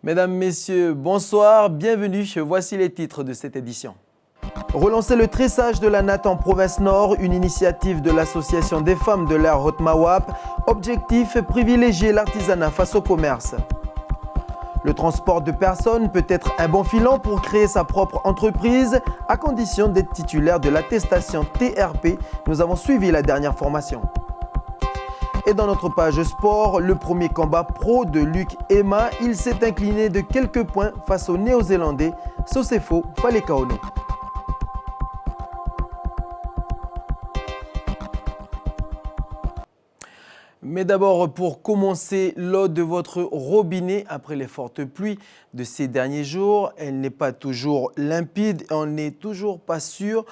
Mesdames, Messieurs, bonsoir, bienvenue. Voici les titres de cette édition. Relancer le tressage de la natte en province nord, une initiative de l'association des femmes de l'Air Haute-Mawap. Objectif, privilégier l'artisanat face au commerce. Le transport de personnes peut être un bon filon pour créer sa propre entreprise, à condition d'être titulaire de l'attestation TRP. Nous avons suivi la dernière formation. Et dans notre page sport, le premier combat pro de Luc Emma, il s'est incliné de quelques points face au Néo-Zélandais Sosefo Falekaono. Mais d'abord, pour commencer, l'eau de votre robinet, après les fortes pluies de ces derniers jours, elle n'est pas toujours limpide et on n'est toujours pas sûr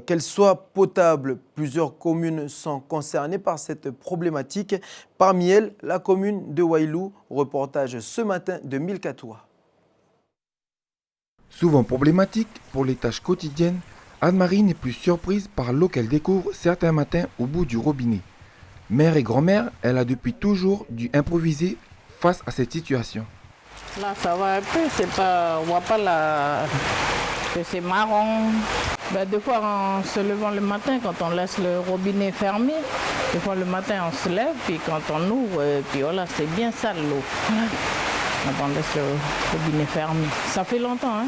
qu'elle soit potable. Plusieurs communes sont concernées par cette problématique. Parmi elles, la commune de Wailou. Reportage ce matin de Milkatoua. Souvent problématique pour les tâches quotidiennes, Anne-Marie n'est plus surprise par l'eau qu'elle découvre certains matins au bout du robinet. Mère et grand-mère, elle a depuis toujours dû improviser face à cette situation. Là, ça va un peu, c'est pas, on voit pas que c'est marron. Des fois, en se levant le matin, quand on laisse le robinet fermé, des fois le matin on se lève, puis quand on ouvre, puis voilà, c'est bien sale l'eau. Quand on laisse le robinet fermé. Ça fait longtemps, hein.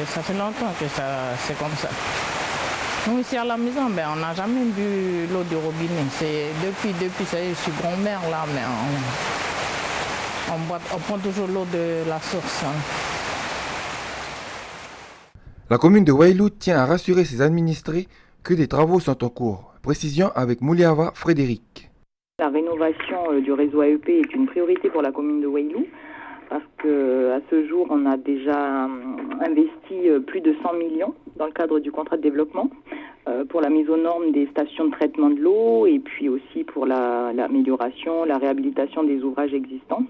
Ça fait longtemps que c'est comme ça. Nous, ici à la maison, on n'a jamais bu l'eau du robinet. C'est depuis ça y est, je suis grand-mère là, mais on prend toujours l'eau de la source. Hein. La commune de Wailou tient à rassurer ses administrés que des travaux sont en cours. Précision avec Mouliava Frédéric. La rénovation du réseau AEP est une priorité pour la commune de Wailou. Parce qu'à ce jour, on a déjà investi plus de 100 millions dans le cadre du contrat de développement pour la mise aux normes des stations de traitement de l'eau et puis aussi pour l'amélioration, la réhabilitation des ouvrages existants.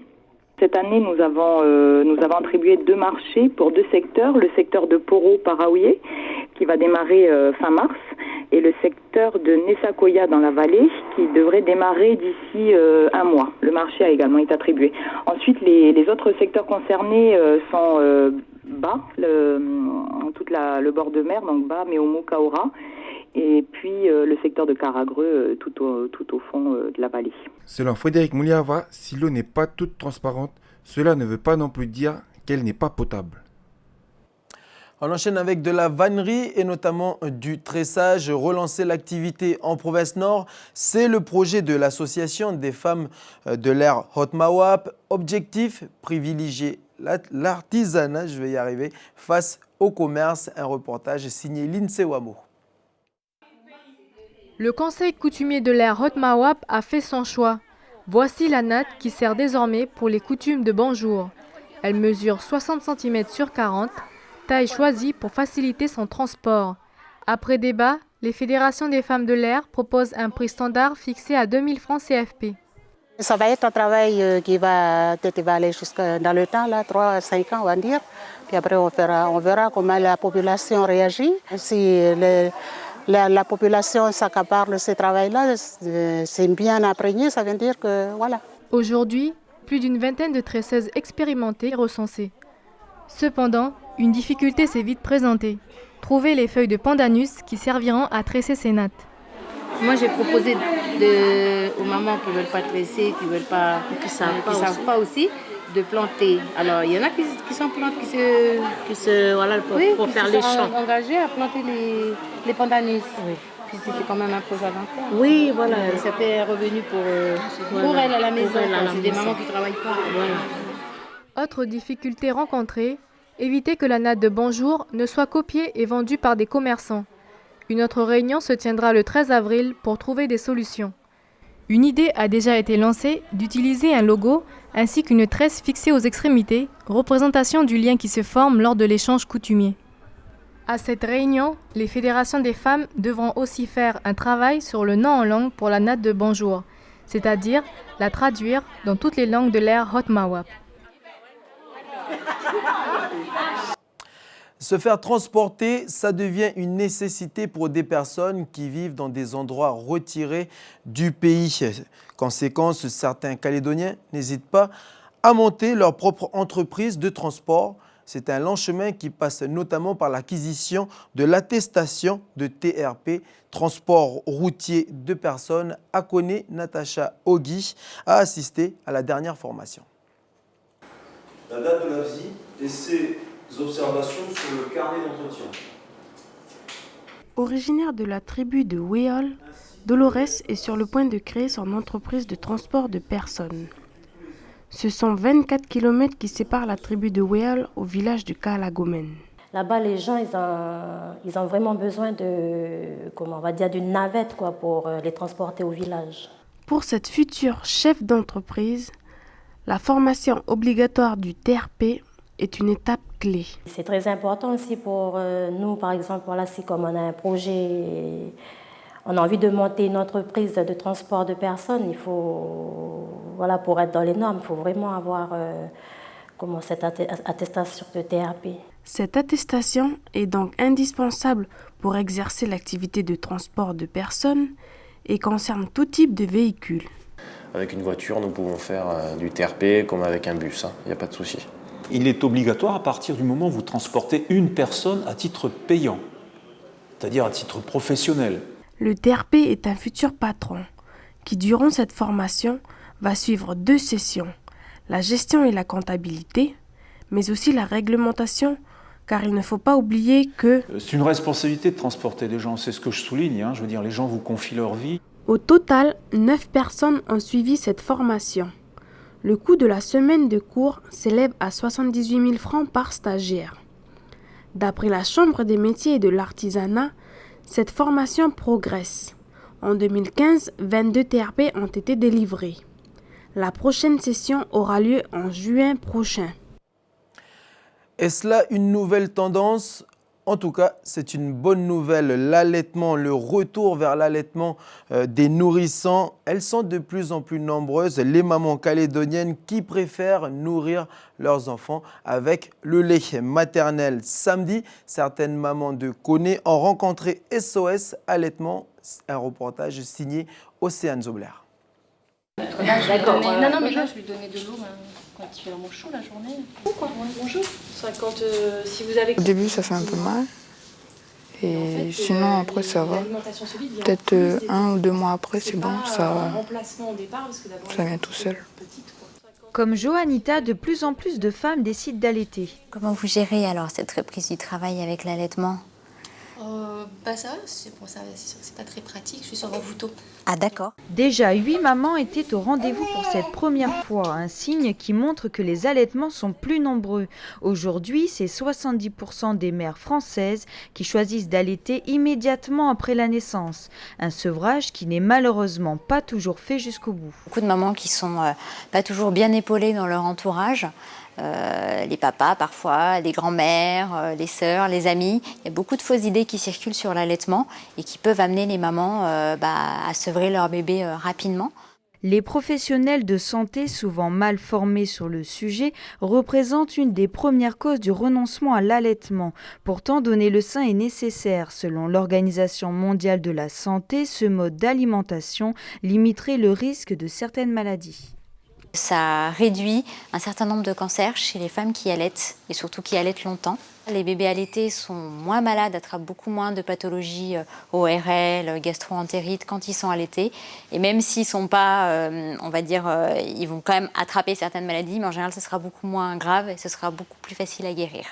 Cette année, nous avons attribué 2 marchés pour 2 secteurs. Le secteur de Poro-Paraouye, qui va démarrer fin mars, et le secteur de Nessakoya dans la vallée, qui devrait démarrer d'ici un mois. Le marché a également été attribué. Ensuite, les autres secteurs concernés sont Bas, le bord de mer, donc Bas, Meomo, Kaora, et puis le secteur de Karagreux, tout au fond de la vallée. Selon Frédéric Mouliava, si l'eau n'est pas toute transparente, cela ne veut pas non plus dire qu'elle n'est pas potable. On enchaîne avec de la vannerie et notamment du tressage. Relancer l'activité en province nord, c'est le projet de l'association des femmes de l'Air Haute-Mawap. Objectif, privilégier l'artisanat, je vais y arriver, face au commerce. Un reportage signé Lindsay Wamo. Le conseil coutumier de l'Air Haute-Mawap a fait son choix. Voici la natte qui sert désormais pour les coutumes de bonjour. Elle mesure 60 cm sur 40, taille choisie pour faciliter son transport. Après débat, les fédérations des femmes de l'Air proposent un prix standard fixé à 2000 francs CFP. Ça va être un travail qui va peut-être aller jusqu'à dans le temps, là, 3 à 5 ans, on va dire. Puis après, on verra comment la population réagit. Si la population s'accapare de ce travail-là, c'est bien imprégné, ça veut dire que voilà. Aujourd'hui, plus d'une vingtaine de tresseuses expérimentées recensées. Cependant, une difficulté s'est vite présentée. Trouver les feuilles de pandanus qui serviront à tresser ces nattes. Moi, j'ai proposé aux mamans qui ne veulent pas tresser, qui ne savent pas aussi, de planter. Alors, il y en a qui sont plantes, voilà, pour faire les champs. Qui sont engagés à planter les pandanus. Oui. Puis c'est quand même un projet à long terme. Oui, voilà. Ça fait un revenu pour elle à la maison. C'est des mamans qui ne travaillent pas. Voilà. Autre difficulté rencontrée, éviter que la natte de bonjour ne soit copiée et vendue par des commerçants. Une autre réunion se tiendra le 13 avril pour trouver des solutions. Une idée a déjà été lancée d'utiliser un logo ainsi qu'une tresse fixée aux extrémités, représentation du lien qui se forme lors de l'échange coutumier. À cette réunion, les fédérations des femmes devront aussi faire un travail sur le nom en langue pour la natte de bonjour, c'est-à-dire la traduire dans toutes les langues de l'Air Haute-Mawap. Se faire transporter, ça devient une nécessité pour des personnes qui vivent dans des endroits retirés du pays. Conséquence, certains Calédoniens n'hésitent pas à monter leur propre entreprise de transport. C'est un long chemin qui passe notamment par l'acquisition de l'attestation de TRP, transport routier de personnes. Akone Natacha Ogui a assisté à la dernière formation. La date de la visite et ses observations sur le carnet d'entretien. Originaire de la tribu de Wéol, Dolores est sur le point de créer son entreprise de transport de personnes. Ce sont 24 km qui séparent la tribu de Wéol au village de Kalagomen. Là-bas, les gens, ils ont vraiment besoin d'une navette pour les transporter au village. Pour cette future chef d'entreprise, la formation obligatoire du TRP est une étape clé. C'est très important aussi pour nous, par exemple, si comme on a un projet, on a envie de monter une entreprise de transport de personnes, il faut, pour être dans les normes, il faut vraiment avoir cette attestation de TRP. Cette attestation est donc indispensable pour exercer l'activité de transport de personnes et concerne tout type de véhicule. Avec une voiture, nous pouvons faire du TRP comme avec un bus, il n'y a pas de souci. Il est obligatoire à partir du moment où vous transportez une personne à titre payant, c'est-à-dire à titre professionnel. Le TRP est un futur patron qui, durant cette formation, va suivre 2 sessions, la gestion et la comptabilité, mais aussi la réglementation, car il ne faut pas oublier que... C'est une responsabilité de transporter des gens, c'est ce que je souligne, je veux dire, les gens vous confient leur vie. Au total, 9 personnes ont suivi cette formation. Le coût de la semaine de cours s'élève à 78 000 francs par stagiaire. D'après la Chambre des métiers et de l'artisanat, cette formation progresse. En 2015, 22 TRP ont été délivrés. La prochaine session aura lieu en juin prochain. Est-ce là une nouvelle tendance ? En tout cas, c'est une bonne nouvelle. L'allaitement, le retour vers l'allaitement des nourrissants, elles sont de plus en plus nombreuses, les mamans calédoniennes qui préfèrent nourrir leurs enfants avec le lait maternel. Samedi, certaines mamans de Koné ont rencontré SOS Allaitement, un reportage signé Océane Zobler. D'accord. Non, mais là, je lui donnais de l'eau quand il fait vraiment chaud la journée. Bonjour. Si vous avez... Au début, ça fait un peu mal. Et sinon, après, ça va. Peut-être 1 ou 2 mois après, c'est bon, ça vient tout seul. Comme Johanita, de plus en plus de femmes décident d'allaiter. Comment vous gérez alors cette reprise du travail avec l'allaitement ? Ça va, c'est sûr que c'est pas très pratique, je suis sur Ravouto. Ah d'accord. Déjà 8 mamans étaient au rendez-vous pour cette première fois, un signe qui montre que les allaitements sont plus nombreux. Aujourd'hui, c'est 70% des mères françaises qui choisissent d'allaiter immédiatement après la naissance. Un sevrage qui n'est malheureusement pas toujours fait jusqu'au bout. Beaucoup de mamans qui sont pas toujours bien épaulées dans leur entourage. Les papas parfois, les grands-mères, les sœurs, les amis. Il y a beaucoup de fausses idées qui circulent sur l'allaitement et qui peuvent amener les mamans à sevrer leur bébé rapidement. Les professionnels de santé, souvent mal formés sur le sujet, représentent une des premières causes du renoncement à l'allaitement. Pourtant, donner le sein est nécessaire. Selon l'Organisation mondiale de la santé, ce mode d'alimentation limiterait le risque de certaines maladies. Ça réduit un certain nombre de cancers chez les femmes qui allaitent, et surtout qui allaitent longtemps. Les bébés allaités sont moins malades, attrapent beaucoup moins de pathologies ORL, gastro-entérite quand ils sont allaités. Et même s'ils ne sont pas, ils vont quand même attraper certaines maladies, mais en général, ce sera beaucoup moins grave et ce sera beaucoup plus facile à guérir.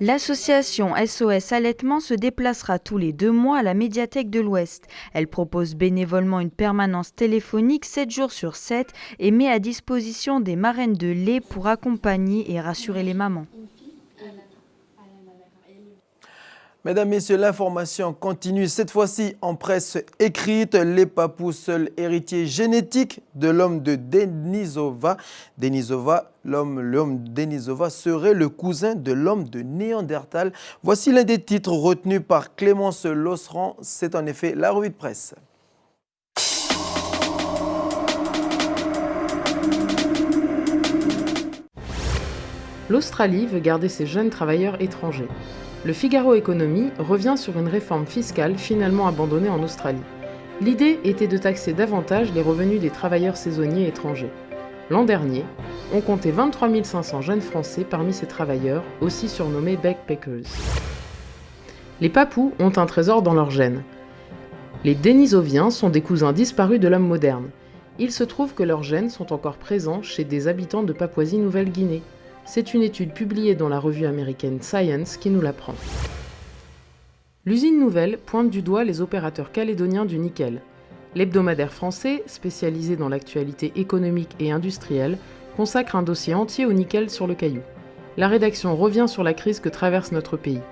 L'association SOS Allaitement se déplacera tous les 2 mois à la médiathèque de l'Ouest. Elle propose bénévolement une permanence téléphonique 7 jours sur 7 et met à disposition des marraines de lait pour accompagner et rassurer les mamans. Mesdames, Messieurs, l'information continue, cette fois-ci en presse écrite. Les papous, seul héritier génétique de l'homme de Denisova. L'homme Denisova serait le cousin de l'homme de Néandertal. Voici l'un des titres retenus par Clémence Losserand. C'est en effet la revue de presse. L'Australie veut garder ses jeunes travailleurs étrangers. Le Figaro Économie revient sur une réforme fiscale finalement abandonnée en Australie. L'idée était de taxer davantage les revenus des travailleurs saisonniers étrangers. L'an dernier, on comptait 23 500 jeunes Français parmi ces travailleurs, aussi surnommés backpackers. Les Papous ont un trésor dans leur gènes. Les Denisoviens sont des cousins disparus de l'homme moderne. Il se trouve que leurs gènes sont encore présents chez des habitants de Papouasie-Nouvelle-Guinée. C'est une étude publiée dans la revue américaine Science qui nous l'apprend. L'usine Nouvelle pointe du doigt les opérateurs calédoniens du nickel. L'hebdomadaire français, spécialisé dans l'actualité économique et industrielle, consacre un dossier entier au nickel sur le Caillou. La rédaction revient sur la crise que traverse notre pays.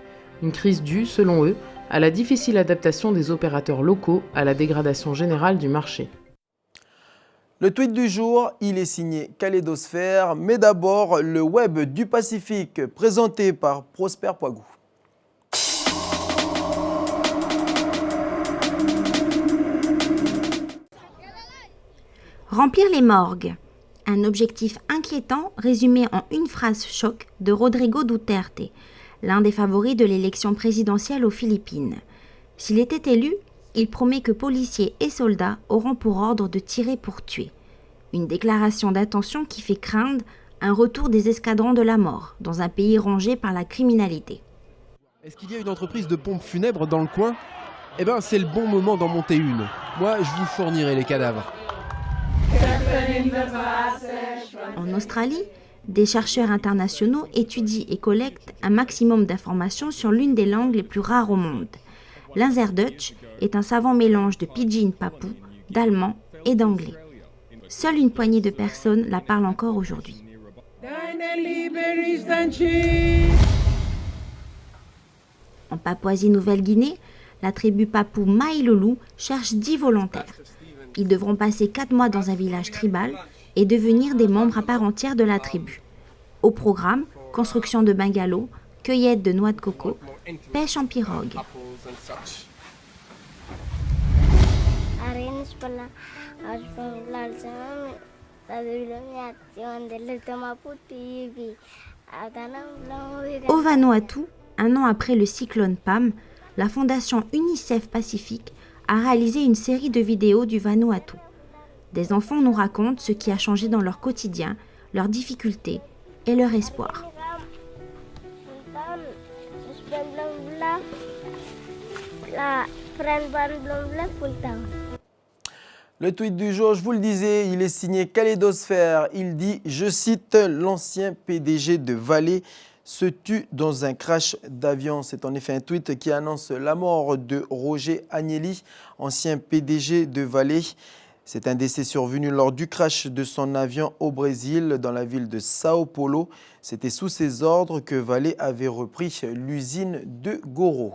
Une crise due, selon eux, à la difficile adaptation des opérateurs locaux à la dégradation générale du marché. Le tweet du jour, il est signé Kaléidosphère, mais d'abord le web du Pacifique, présenté par Prosper Poigou. Remplir les morgues. Un objectif inquiétant résumé en une phrase choc de Rodrigo Duterte, l'un des favoris de l'élection présidentielle aux Philippines. S'il était élu, il promet que policiers et soldats auront pour ordre de tirer pour tuer. Une déclaration d'intention qui fait craindre un retour des escadrons de la mort dans un pays rongé par la criminalité. Est-ce qu'il y a une entreprise de pompes funèbres dans le coin ? Eh bien, c'est le bon moment d'en monter une. Moi, je vous fournirai les cadavres. En Australie, des chercheurs internationaux étudient et collectent un maximum d'informations sur l'une des langues les plus rares au monde. L'inzerdutch est un savant mélange de pidgin papou, d'allemand et d'anglais. Seule une poignée de personnes la parlent encore aujourd'hui. En Papouasie-Nouvelle-Guinée, la tribu papou Maïloulou cherche 10 volontaires. Ils devront passer 4 mois dans un village tribal et devenir des membres à part entière de la tribu. Au programme, construction de bungalows, cueillette de noix de coco, pêche en pirogue. Au Vanuatu, un an après le cyclone Pam, la fondation UNICEF Pacifique a réalisé une série de vidéos du Vanuatu. Des enfants nous racontent ce qui a changé dans leur quotidien, leurs difficultés et leur espoir. Le tweet du jour, je vous le disais, il est signé Kaléidosphère. Il dit, je cite, l'ancien PDG de Vale se tue dans un crash d'avion. C'est en effet un tweet qui annonce la mort de Roger Agnelli, ancien PDG de Vale. C'est un décès survenu lors du crash de son avion au Brésil, dans la ville de Sao Paulo. C'était sous ses ordres que Vale avait repris l'usine de Goro.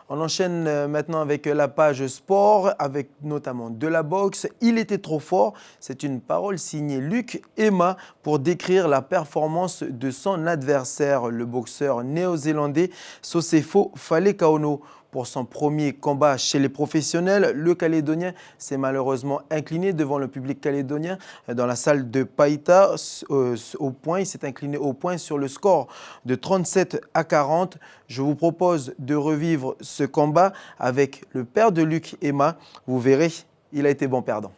On enchaîne maintenant avec la page sport, avec notamment de la boxe. Il était trop fort. C'est une parole signée Luc Emma pour décrire la performance de son adversaire, le boxeur néo-zélandais Sosefo Falekaono. Pour son premier combat chez les professionnels, le Calédonien s'est malheureusement incliné devant le public calédonien dans la salle de Païta. Il s'est incliné au point sur le score de 37-40. Je vous propose de revivre ce combat avec le père de Luc Emma. Vous verrez, il a été bon perdant.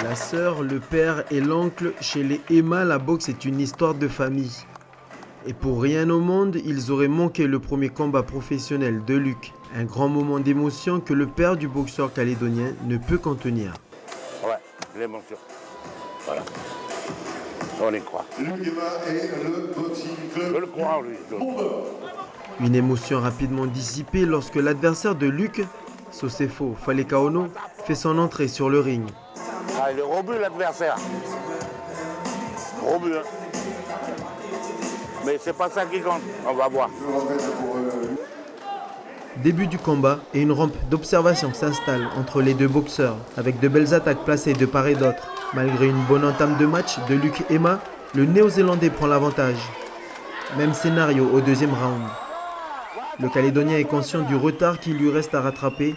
La sœur, le père et l'oncle, chez les Emma, la boxe est une histoire de famille. Et pour rien au monde, ils auraient manqué le premier combat professionnel de Luc. Un grand moment d'émotion que le père du boxeur calédonien ne peut contenir. Ouais, l'émotion. Voilà. On y croit. Je le crois, lui. Une émotion rapidement dissipée lorsque l'adversaire de Luc, Sosefo Falekaono, fait son entrée sur le ring. Ah, il est robust l'adversaire. Robust, hein. Mais c'est pas ça qui compte, on va voir. Début du combat et une rampe d'observation s'installe entre les deux boxeurs, avec de belles attaques placées de part et d'autre. Malgré une bonne entame de match de Luc Emma, le Néo-Zélandais prend l'avantage. Même scénario au deuxième round. Le Calédonien est conscient du retard qu'il lui reste à rattraper.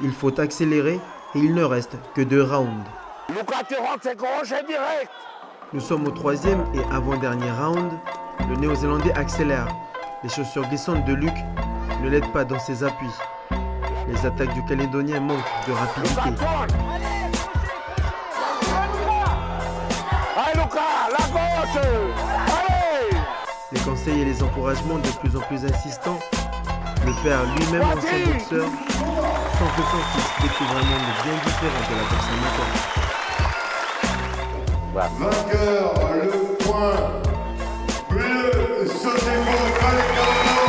Il faut accélérer et il ne reste que 2 rounds. Lucas, tu rentres, c'est crochet direct. Nous sommes au troisième et avant-dernier round. Le Néo-Zélandais accélère. Les chaussures glissantes de Luc ne l'aident pas dans ses appuis. Les attaques du Calédonien manquent de rapidité. Allez Lucas, la gauche. Allez. Les conseils et les encouragements de plus en plus insistants. Le père lui-même, ancien boxeur, sans que son fils découvre un monde bien différent de la personne encore. Vainqueur, le point bleu se défend Calédono.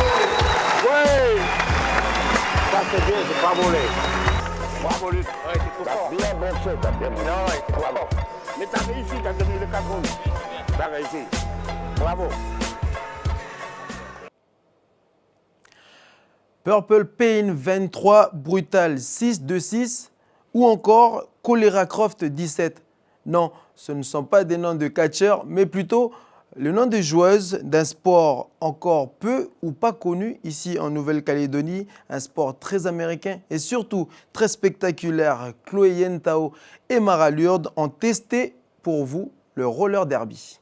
Ouais. Ça c'est bien, c'est pas volé. Bravo Luc. Ouais, t'as bien boxé, t'as bien boxé. Non, ouais, bravo. Mais t'as réussi, t'as tenu le 4 roues. T'as réussi. Bravo. Purple Pain 23, Brutal 626 ou encore Cholera Croft 17. Non, ce ne sont pas des noms de catcheurs, mais plutôt le nom de joueuses d'un sport encore peu ou pas connu ici en Nouvelle-Calédonie, un sport très américain et surtout très spectaculaire. Chloé Yentao et Mara Lourde ont testé pour vous le roller derby.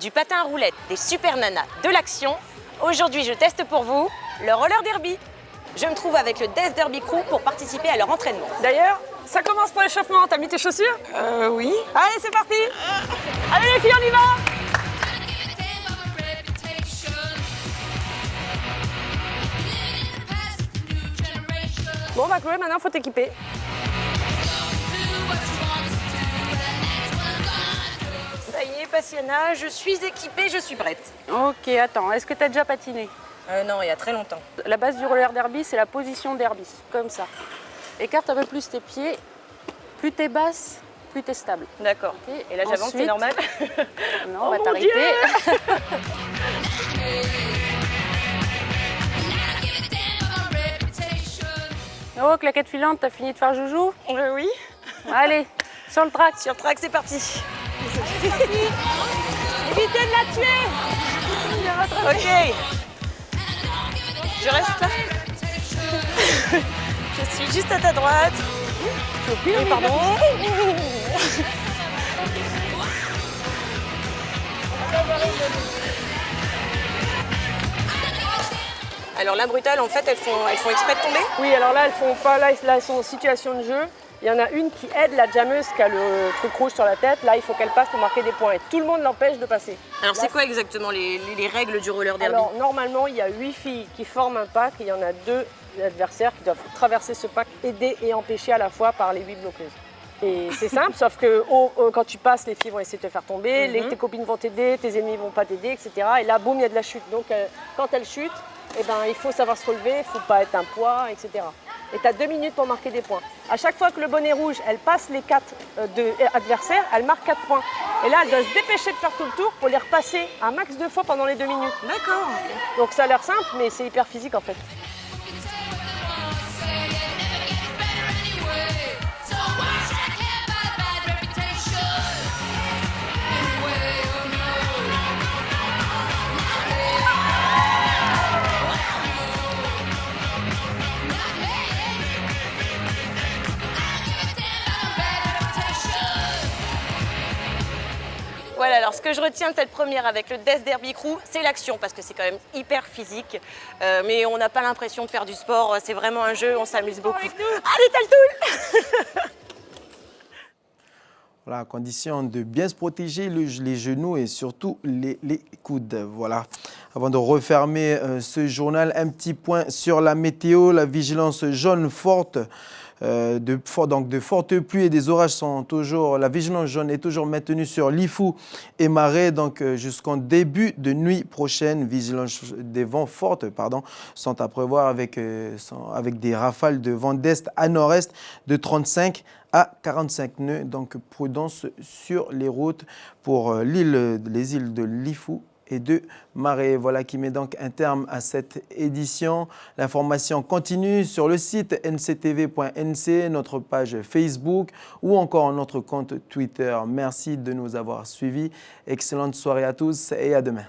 Du patin à roulettes, des super nanas, de l'action. Aujourd'hui, je teste pour vous le roller derby. Je me trouve avec le Death Derby Crew pour participer à leur entraînement. D'ailleurs, ça commence pour l'échauffement. T'as mis tes chaussures? Oui. Allez, c'est parti. Allez les filles, on y va. Bon, bah Chloé, maintenant, faut t'équiper. Ça y est, Passiana, je suis équipée, je suis prête. Ok, attends, est-ce que t'as déjà patiné? Non, il y a très longtemps. La base du roller derby, c'est la position derby, comme ça. Écarte un peu plus tes pieds. Plus t'es basse, plus t'es stable. D'accord. Okay. Et là, j'avance, c'est normal? Non, oh on va t'arrêter. Oh, claquette filante, t'as fini de faire joujou? Oui. Allez, sur le track. Sur le track, c'est parti. Évitez de la tuer. Ok. Je reste là. Je suis juste à ta droite. Oui, pardon. Alors la brutale, en fait, elles font exprès de tomber? Oui, alors là, elles font pas. Là, elles sont en situation de jeu. Il y en a une qui aide la jammeuse qui a le truc rouge sur la tête. Là, il faut qu'elle passe pour marquer des points. Et tout le monde l'empêche de passer. Alors, c'est quoi exactement les règles du roller derby? Alors, normalement, il y a 8 filles qui forment un pack. Et il y en a 2 adversaires qui doivent traverser ce pack, aider et empêcher à la fois par les 8 bloqueuses. Et c'est simple, sauf que quand tu passes, les filles vont essayer de te faire tomber, tes copines vont t'aider, tes ennemis vont pas t'aider, etc. Et là, boum, il y a de la chute. Donc, quand elles chutent, eh ben, il faut savoir se relever, il ne faut pas être un poids, etc. Et tu as 2 minutes pour marquer des points. À chaque fois que le bonnet rouge, elle passe les 4 adversaires, elle marque 4 points. Et là, elle doit se dépêcher de faire tout le tour pour les repasser un max 2 fois pendant les 2 minutes. D'accord. Donc ça a l'air simple, mais c'est hyper physique en fait. Voilà, alors ce que je retiens de cette première avec le Death Derby Crew, c'est l'action, parce que c'est quand même hyper physique. Mais on n'a pas l'impression de faire du sport, c'est vraiment un jeu, on s'amuse beaucoup. Allez, Taltoul. Voilà, à condition de bien se protéger les genoux et surtout les coudes. Voilà. Avant de refermer ce journal, un petit point sur la météo. La vigilance jaune forte. De fortes pluies et des orages sont toujours, la vigilance jaune est toujours maintenue sur Lifou et Marais, donc jusqu'en début de nuit prochaine. Vigilance des vents fortes, sont à prévoir avec des rafales de vent d'est à nord-est de 35 à 45 nœuds. Donc prudence sur les routes pour les îles de Lifou et de Marais. Voilà qui met donc un terme à cette édition. L'information continue sur le site nctv.nc, notre page Facebook ou encore notre compte Twitter. Merci de nous avoir suivis. Excellente soirée à tous et à demain.